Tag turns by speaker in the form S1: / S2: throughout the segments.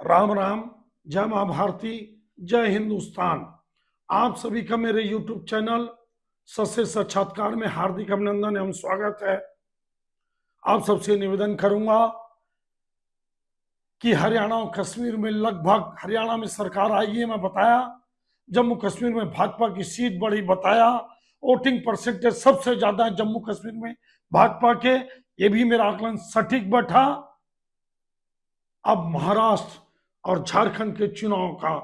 S1: राम राम, जय माँ भारती, जय हिंदुस्तान। आप सभी का मेरे YouTube चैनल सत्य साक्षात्कार में हार्दिक अभिनंदन एवं स्वागत है। आप सबसे निवेदन करूंगा कि हरियाणा और कश्मीर में लगभग, हरियाणा में सरकार आई है मैं बताया, जम्मू कश्मीर में भाजपा की सीट बढ़ी बताया, वोटिंग परसेंटेज सबसे ज्यादा है जम्मू कश्मीर में भाजपा के, ये भी मेरा आकलन सटीक बैठा। अब महाराष्ट्र और झारखंड के चुनाव का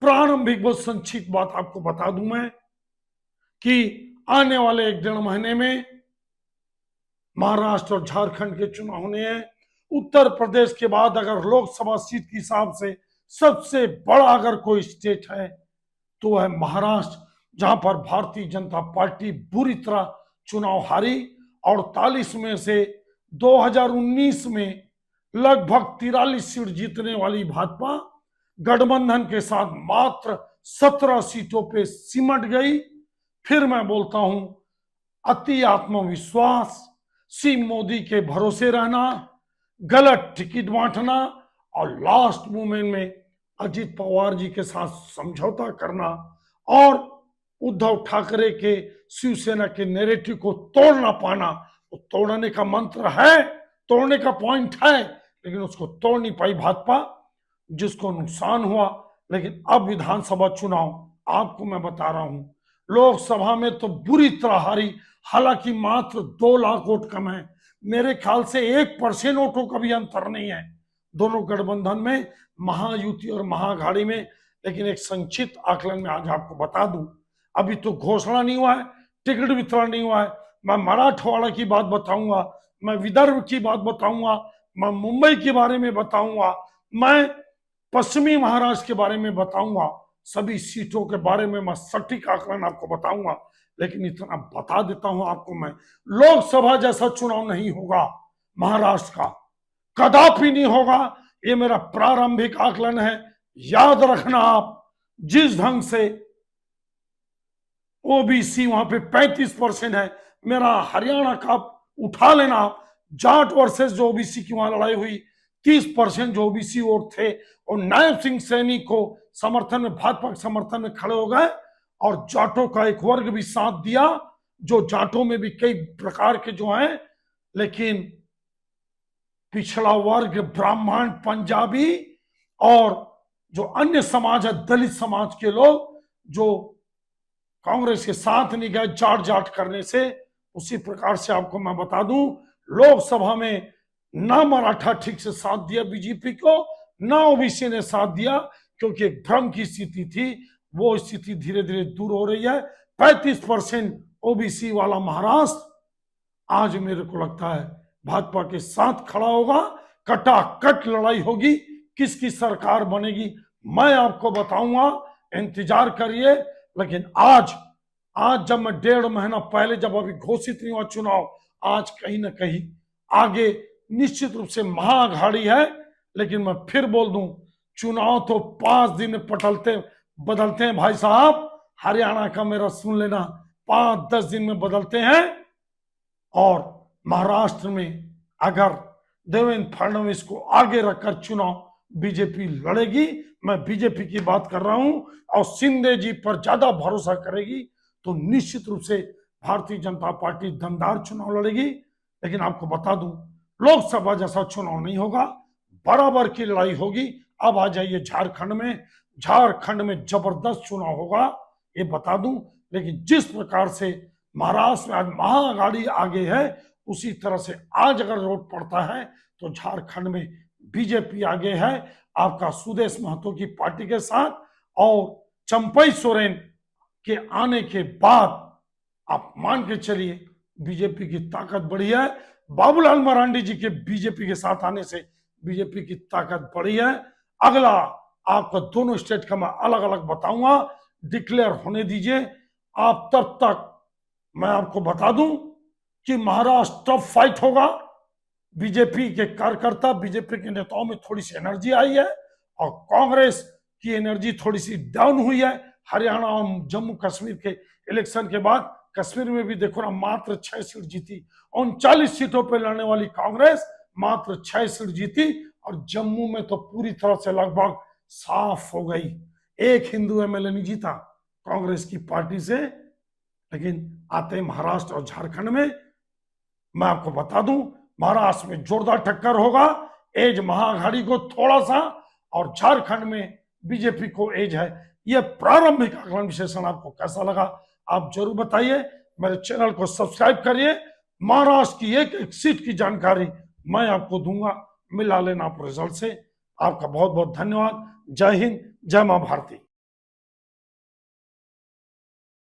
S1: प्रारंभिक बहुत संक्षिप्त बात आपको बता दूं मैं कि आने वाले 1-1.5 महीने में महाराष्ट्र और झारखंड के चुनाव होने हैं। उत्तर प्रदेश के बाद अगर लोकसभा सीट के हिसाब से सबसे बड़ा अगर कोई स्टेट है तो वह महाराष्ट्र, जहां पर भारतीय जनता पार्टी बुरी तरह चुनाव हारी। 48 में से 2019 में लगभग 43 सीट जीतने वाली भाजपा गठबंधन के साथ मात्र 17 सीटों पे सिमट गई। फिर मैं बोलता हूं, अति आत्मविश्वास, सी मोदी के भरोसे रहना, गलत टिकट बांटना और लास्ट मोमेंट में अजित पवार जी के साथ समझौता करना और उद्धव ठाकरे के शिवसेना के नैरेटिव को तोड़ ना पाना, वो तोड़ने का मंत्र है, तोड़ने का पॉइंट है, लेकिन उसको तोड़ नहीं पाई भाजपा, जिसको नुकसान हुआ। लेकिन अब विधानसभा चुनाव आपको मैं बता रहा हूं, लोकसभा में तो बुरी तरह हारी, हालांकि मात्र 2 लाख वोट कम है। मेरे ख्याल से 1% वोटों का भी अंतर नहीं है दोनों गठबंधन में, महायुति और महाअघाड़ी में। लेकिन एक संक्षिप्त आकलन में आज आपको बता दूं, अभी तो घोषणा नहीं हुआ है, टिकट वितरण नहीं हुआ है। मैं मराठवाड़ा की बात बताऊंगा, मैं विदर्भ की बात बताऊंगा, मैं मुंबई के बारे में बताऊंगा, मैं पश्चिमी महाराष्ट्र के बारे में बताऊंगा, सभी सीटों के बारे में मैं सटीक आकलन आपको बताऊंगा। लेकिन इतना बता देता हूं आपको मैं, लोकसभा जैसा चुनाव नहीं होगा महाराष्ट्र का, कदापि नहीं होगा। ये मेरा प्रारंभिक आकलन है, याद रखना आप। जिस ढंग से ओबीसी वहां पे 35% है, मेरा हरियाणा का उठा लेना आप, जाट वर्सेस जो ओबीसी की वहां लड़ाई हुई, 30% जो ओबीसी वोट थे और नायब सिंह सैनी को समर्थन में, भाजपा के समर्थन में खड़े हो गए और जाटों का एक वर्ग भी साथ दिया, जो जाटों में भी कई प्रकार के जो हैं, लेकिन पिछड़ा वर्ग, ब्राह्मण, पंजाबी और जो अन्य समाज है, दलित समाज के लोग, जो कांग्रेस के साथ नहीं गए जाट जाट करने से। उसी प्रकार से आपको मैं बता दूं, लोकसभा में ना मराठा ठीक से साथ दिया बीजेपी को, ना ओबीसी ने साथ दिया, क्योंकि एक भ्रम की स्थिति थी, वो स्थिति धीरे धीरे दूर हो रही है। 35% ओबीसी वाला महाराष्ट्र आज मेरे को लगता है भाजपा के साथ खड़ा होगा, कटाकट लड़ाई होगी, किसकी सरकार बनेगी मैं आपको बताऊंगा, इंतजार करिए। लेकिन आज जब मैं 1.5 महीना पहले, जब अभी घोषित नहीं हुआ चुनाव, आज कहीं ना कहीं आगे निश्चित रूप से महाअघाड़ी है। लेकिन मैं फिर बोल दूं, चुनाव तो 5 दिन में बदलते हैं भाई साहब, हरियाणा का मेरा सुन लेना, 5-10 दिन में बदलते हैं। और महाराष्ट्र में अगर देवेंद्र फडणवीस को आगे रखकर चुनाव बीजेपी लड़ेगी, मैं बीजेपी की बात कर रहा हूं, और शिंदे जी पर ज्यादा भरोसा करेगी, तो निश्चित रूप से भारतीय जनता पार्टी दमदार चुनाव लड़ेगी। लेकिन आपको बता दूं, लोकसभा जैसा चुनाव नहीं होगा, बराबर की लड़ाई होगी। अब आ जाइए झारखंड में जबरदस्त चुनाव होगा, ये बता दूं। लेकिन जिस प्रकार से महाराष्ट्र में आज महाअघाड़ी आगे है, उसी तरह से आज अगर वोट पड़ता है तो झारखंड में बीजेपी आगे है, आपका सुदेश महतो की पार्टी के साथ। और चंपई सोरेन के आने के बाद आप मान के चलिए बीजेपी की ताकत बढ़ी है। बाबूलाल मरांडी जी के बीजेपी के साथ आने से बीजेपी की ताकत बढ़ी है। अगला आपको दोनों स्टेट का मैं अलग अलग बताऊंगा, डिक्लेयर होने दीजिए आप, तब तक मैं आपको बता दूं कि महाराष्ट्र टफ फाइट होगा। बीजेपी के कार्यकर्ता, बीजेपी के नेताओं में थोड़ी सी एनर्जी आई है और कांग्रेस की एनर्जी थोड़ी सी डाउन हुई है। हरियाणा और जम्मू कश्मीर के इलेक्शन के बाद कश्मीर में भी देखो ना, मात्र 6 सीट जीती, 39 सीटों पर लड़ने वाली कांग्रेस मात्र 6 सीट जीती और जम्मू में तो पूरी तरह से लगभग साफ हो गई। एक हिंदू एमएलए नहीं जीता कांग्रेस की पार्टी से। लेकिन आते महाराष्ट्र और झारखंड में, मैं आपको बता दूं, महाराष्ट्र में जोरदार टक्कर होगा, एज महाअघाड़ी को थोड़ा सा, और झारखंड में बीजेपी को एज है। यह प्रारंभिक आकलन विश्लेषण आपको कैसा लगा आप जरूर बताइए। मेरे चैनल को सब्सक्राइब करिए। महाराष्ट्र की एक एक सीट की जानकारी मैं आपको दूंगा, मिला लेना आप रिजल्ट से। आपका बहुत बहुत धन्यवाद। जय हिंद, जय मां भारती।